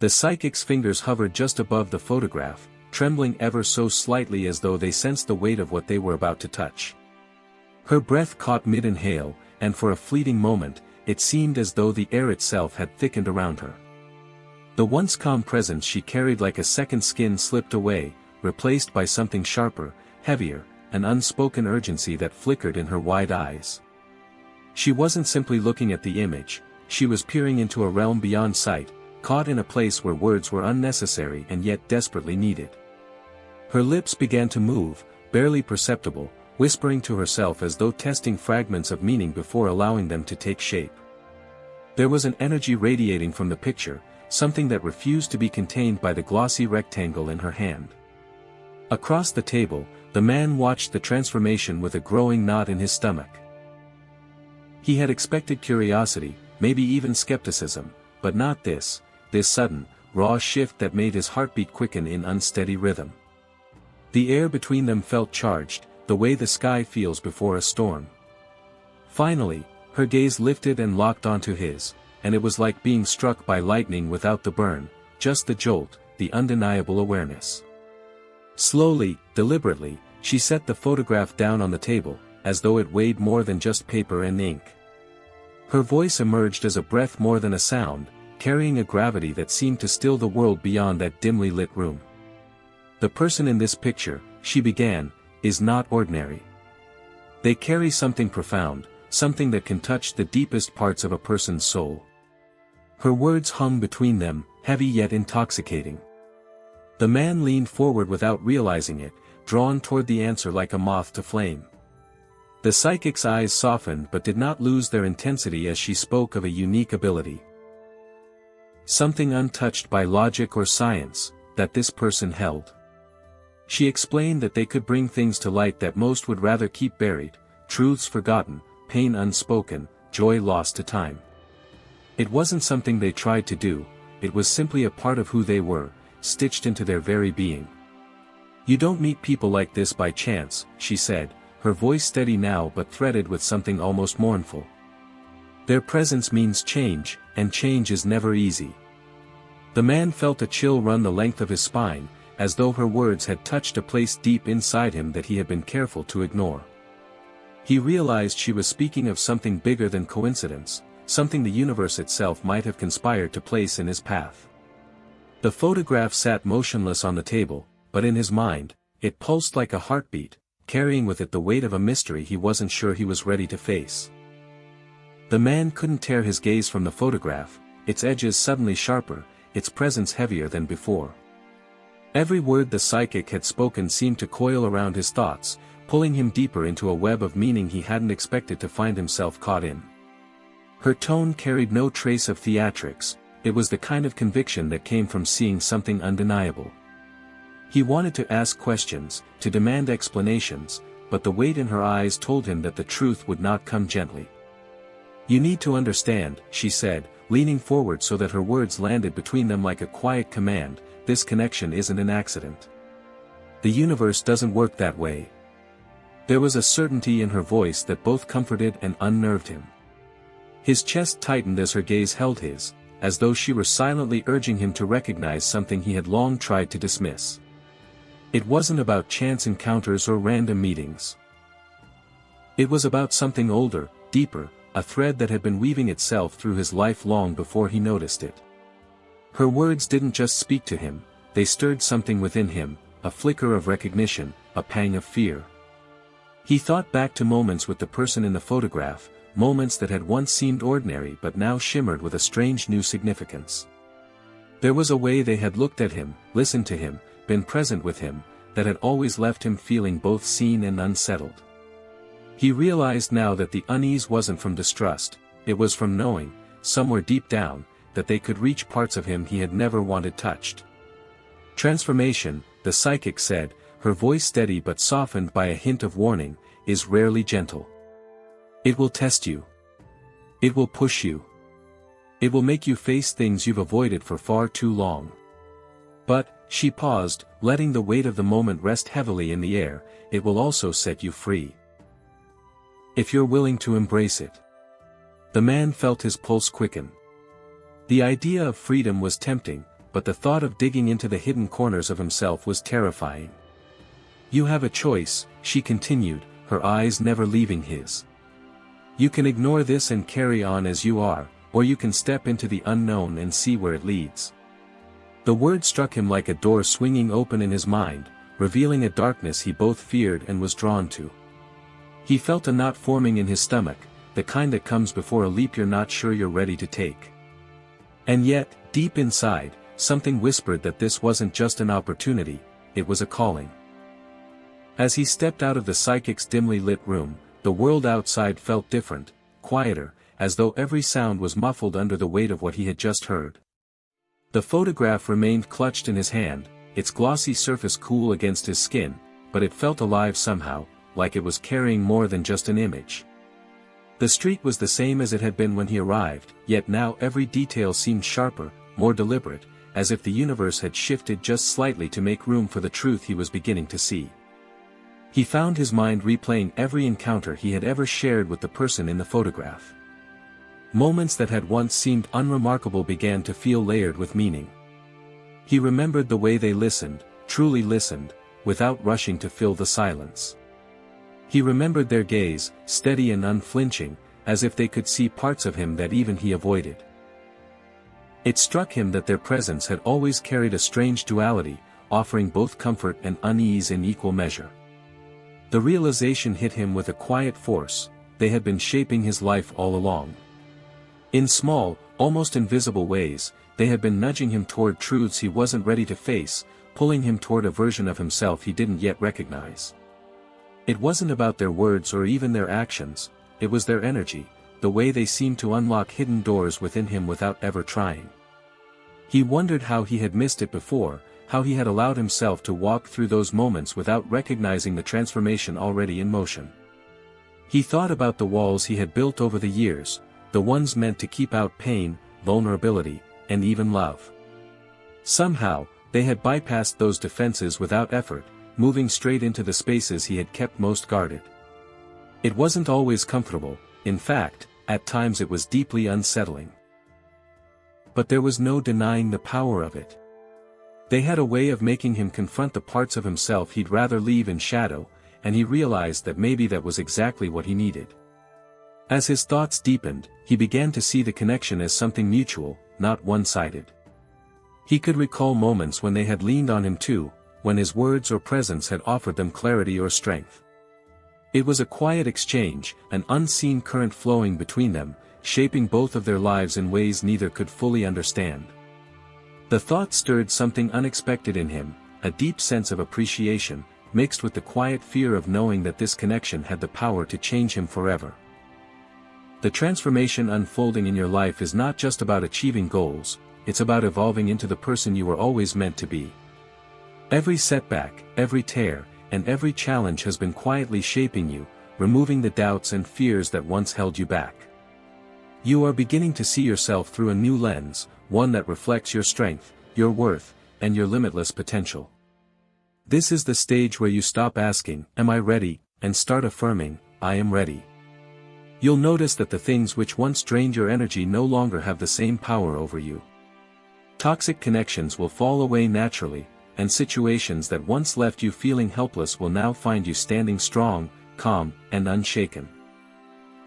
The psychic's fingers hovered just above the photograph, trembling ever so slightly as though they sensed the weight of what they were about to touch. Her breath caught mid-inhale, and for a fleeting moment, it seemed as though the air itself had thickened around her. The once calm presence she carried like a second skin slipped away, replaced by something sharper, heavier, an unspoken urgency that flickered in her wide eyes. She wasn't simply looking at the image, she was peering into a realm beyond sight, caught in a place where words were unnecessary and yet desperately needed. Her lips began to move, barely perceptible, whispering to herself as though testing fragments of meaning before allowing them to take shape. There was an energy radiating from the picture, something that refused to be contained by the glossy rectangle in her hand. Across the table, the man watched the transformation with a growing knot in his stomach. He had expected curiosity, maybe even skepticism, but not this sudden, raw shift that made his heartbeat quicken in unsteady rhythm. The air between them felt charged, the way the sky feels before a storm. Finally, her gaze lifted and locked onto his, and it was like being struck by lightning without the burn, just the jolt, the undeniable awareness. Slowly, deliberately, she set the photograph down on the table, as though it weighed more than just paper and ink. Her voice emerged as a breath more than a sound, carrying a gravity that seemed to still the world beyond that dimly lit room. The person in this picture, she began, is not ordinary. They carry something profound, something that can touch the deepest parts of a person's soul. Her words hung between them, heavy yet intoxicating. The man leaned forward without realizing it, drawn toward the answer like a moth to flame. The psychic's eyes softened but did not lose their intensity as she spoke of a unique ability. Something untouched by logic or science, that this person held. She explained that they could bring things to light that most would rather keep buried, truths forgotten, pain unspoken, joy lost to time. It wasn't something they tried to do, it was simply a part of who they were, stitched into their very being. You don't meet people like this by chance, she said, her voice steady now but threaded with something almost mournful. Their presence means change, and change is never easy. The man felt a chill run the length of his spine, as though her words had touched a place deep inside him that he had been careful to ignore. He realized she was speaking of something bigger than coincidence, something the universe itself might have conspired to place in his path. The photograph sat motionless on the table, but in his mind, it pulsed like a heartbeat, carrying with it the weight of a mystery he wasn't sure he was ready to face. The man couldn't tear his gaze from the photograph, its edges suddenly sharper, its presence heavier than before. Every word the psychic had spoken seemed to coil around his thoughts, pulling him deeper into a web of meaning he hadn't expected to find himself caught in. Her tone carried no trace of theatrics, it was the kind of conviction that came from seeing something undeniable. He wanted to ask questions, to demand explanations, but the weight in her eyes told him that the truth would not come gently. You need to understand, she said, leaning forward so that her words landed between them like a quiet command, this connection isn't an accident. The universe doesn't work that way. There was a certainty in her voice that both comforted and unnerved him. His chest tightened as her gaze held his, as though she were silently urging him to recognize something he had long tried to dismiss. It wasn't about chance encounters or random meetings. It was about something older, deeper, a thread that had been weaving itself through his life long before he noticed it. Her words didn't just speak to him, they stirred something within him, a flicker of recognition, a pang of fear. He thought back to moments with the person in the photograph, moments that had once seemed ordinary but now shimmered with a strange new significance. There was a way they had looked at him, listened to him, been present with him, that had always left him feeling both seen and unsettled. He realized now that the unease wasn't from distrust, it was from knowing, somewhere deep down, that they could reach parts of him he had never wanted touched. Transformation, the psychic said, her voice steady but softened by a hint of warning, is rarely gentle. It will test you. It will push you. It will make you face things you've avoided for far too long. But, she paused, letting the weight of the moment rest heavily in the air, it will also set you free. If you're willing to embrace it. The man felt his pulse quicken. The idea of freedom was tempting, but the thought of digging into the hidden corners of himself was terrifying. "You have a choice," she continued, her eyes never leaving his. "You can ignore this and carry on as you are, or you can step into the unknown and see where it leads." The word struck him like a door swinging open in his mind, revealing a darkness he both feared and was drawn to. He felt a knot forming in his stomach, the kind that comes before a leap you're not sure you're ready to take. And yet, deep inside, something whispered that this wasn't just an opportunity, it was a calling. As he stepped out of the psychic's dimly lit room, the world outside felt different, quieter, as though every sound was muffled under the weight of what he had just heard. The photograph remained clutched in his hand, its glossy surface cool against his skin, but it felt alive somehow, like it was carrying more than just an image. The street was the same as it had been when he arrived, yet now every detail seemed sharper, more deliberate, as if the universe had shifted just slightly to make room for the truth he was beginning to see. He found his mind replaying every encounter he had ever shared with the person in the photograph. Moments that had once seemed unremarkable began to feel layered with meaning. He remembered the way they listened, truly listened, without rushing to fill the silence. He remembered their gaze, steady and unflinching, as if they could see parts of him that even he avoided. It struck him that their presence had always carried a strange duality, offering both comfort and unease in equal measure. The realization hit him with a quiet force: they had been shaping his life all along. In small, almost invisible ways, they had been nudging him toward truths he wasn't ready to face, pulling him toward a version of himself he didn't yet recognize. It wasn't about their words or even their actions, it was their energy, the way they seemed to unlock hidden doors within him without ever trying. He wondered how he had missed it before, how he had allowed himself to walk through those moments without recognizing the transformation already in motion. He thought about the walls he had built over the years, the ones meant to keep out pain, vulnerability, and even love. Somehow, they had bypassed those defenses without effort, moving straight into the spaces he had kept most guarded. It wasn't always comfortable, in fact, at times it was deeply unsettling. But there was no denying the power of it. They had a way of making him confront the parts of himself he'd rather leave in shadow, and he realized that maybe that was exactly what he needed. As his thoughts deepened, he began to see the connection as something mutual, not one-sided. He could recall moments when they had leaned on him too, when his words or presence had offered them clarity or strength. It was a quiet exchange, an unseen current flowing between them, shaping both of their lives in ways neither could fully understand. The thought stirred something unexpected in him, a deep sense of appreciation, mixed with the quiet fear of knowing that this connection had the power to change him forever. The transformation unfolding in your life is not just about achieving goals, it's about evolving into the person you were always meant to be. Every setback, every tear, and every challenge has been quietly shaping you, removing the doubts and fears that once held you back. You are beginning to see yourself through a new lens, one that reflects your strength, your worth, and your limitless potential. This is the stage where you stop asking, "Am I ready?" and start affirming, "I am ready." You'll notice that the things which once drained your energy no longer have the same power over you. Toxic connections will fall away naturally, and situations that once left you feeling helpless will now find you standing strong, calm, and unshaken.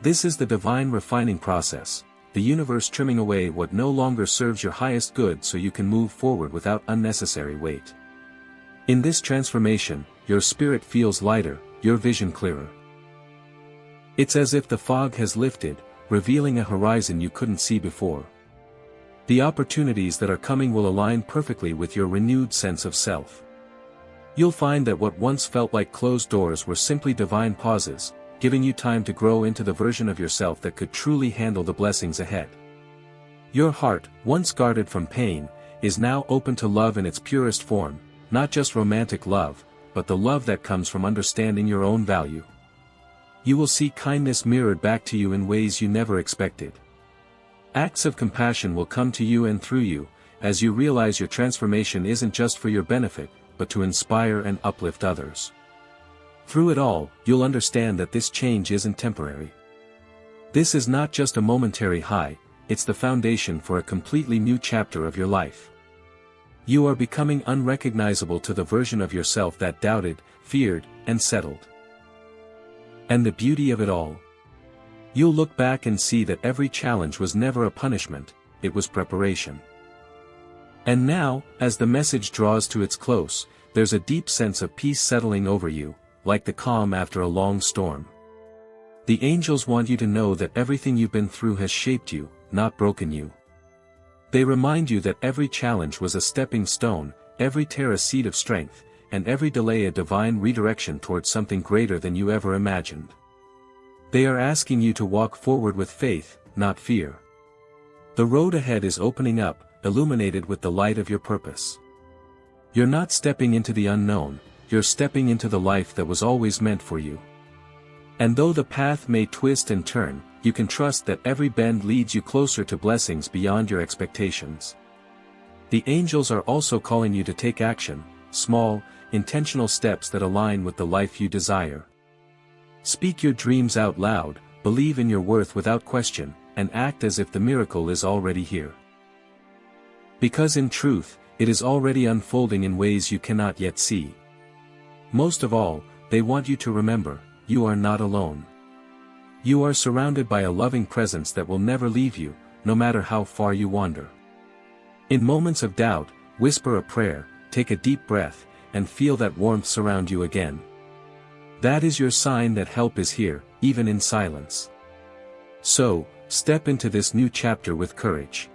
This is the divine refining process, the universe trimming away what no longer serves your highest good so you can move forward without unnecessary weight. In this transformation, your spirit feels lighter, your vision clearer. It's as if the fog has lifted, revealing a horizon you couldn't see before. The opportunities that are coming will align perfectly with your renewed sense of self. You'll find that what once felt like closed doors were simply divine pauses, giving you time to grow into the version of yourself that could truly handle the blessings ahead. Your heart, once guarded from pain, is now open to love in its purest form, not just romantic love, but the love that comes from understanding your own value. You will see kindness mirrored back to you in ways you never expected. Acts of compassion will come to you and through you, as you realize your transformation isn't just for your benefit, but to inspire and uplift others. Through it all, you'll understand that this change isn't temporary. This is not just a momentary high, it's the foundation for a completely new chapter of your life. You are becoming unrecognizable to the version of yourself that doubted, feared, and settled. And the beauty of it all? You'll look back and see that every challenge was never a punishment, it was preparation. And now, as the message draws to its close, there's a deep sense of peace settling over you, like the calm after a long storm. The angels want you to know that everything you've been through has shaped you, not broken you. They remind you that every challenge was a stepping stone, every tear a seed of strength, and every delay a divine redirection towards something greater than you ever imagined. They are asking you to walk forward with faith, not fear. The road ahead is opening up, illuminated with the light of your purpose. You're not stepping into the unknown, you're stepping into the life that was always meant for you. And though the path may twist and turn, you can trust that every bend leads you closer to blessings beyond your expectations. The angels are also calling you to take action, small, intentional steps that align with the life you desire. Speak your dreams out loud, believe in your worth without question, and act as if the miracle is already here. Because in truth, it is already unfolding in ways you cannot yet see. Most of all, they want you to remember, you are not alone. You are surrounded by a loving presence that will never leave you, no matter how far you wander. In moments of doubt, whisper a prayer, take a deep breath, and feel that warmth surround you again. That is your sign that help is here, even in silence. So, step into this new chapter with courage.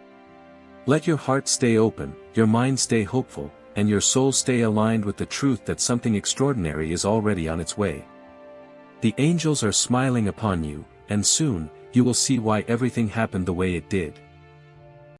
Let your heart stay open, your mind stay hopeful, and your soul stay aligned with the truth that something extraordinary is already on its way. The angels are smiling upon you, and soon, you will see why everything happened the way it did.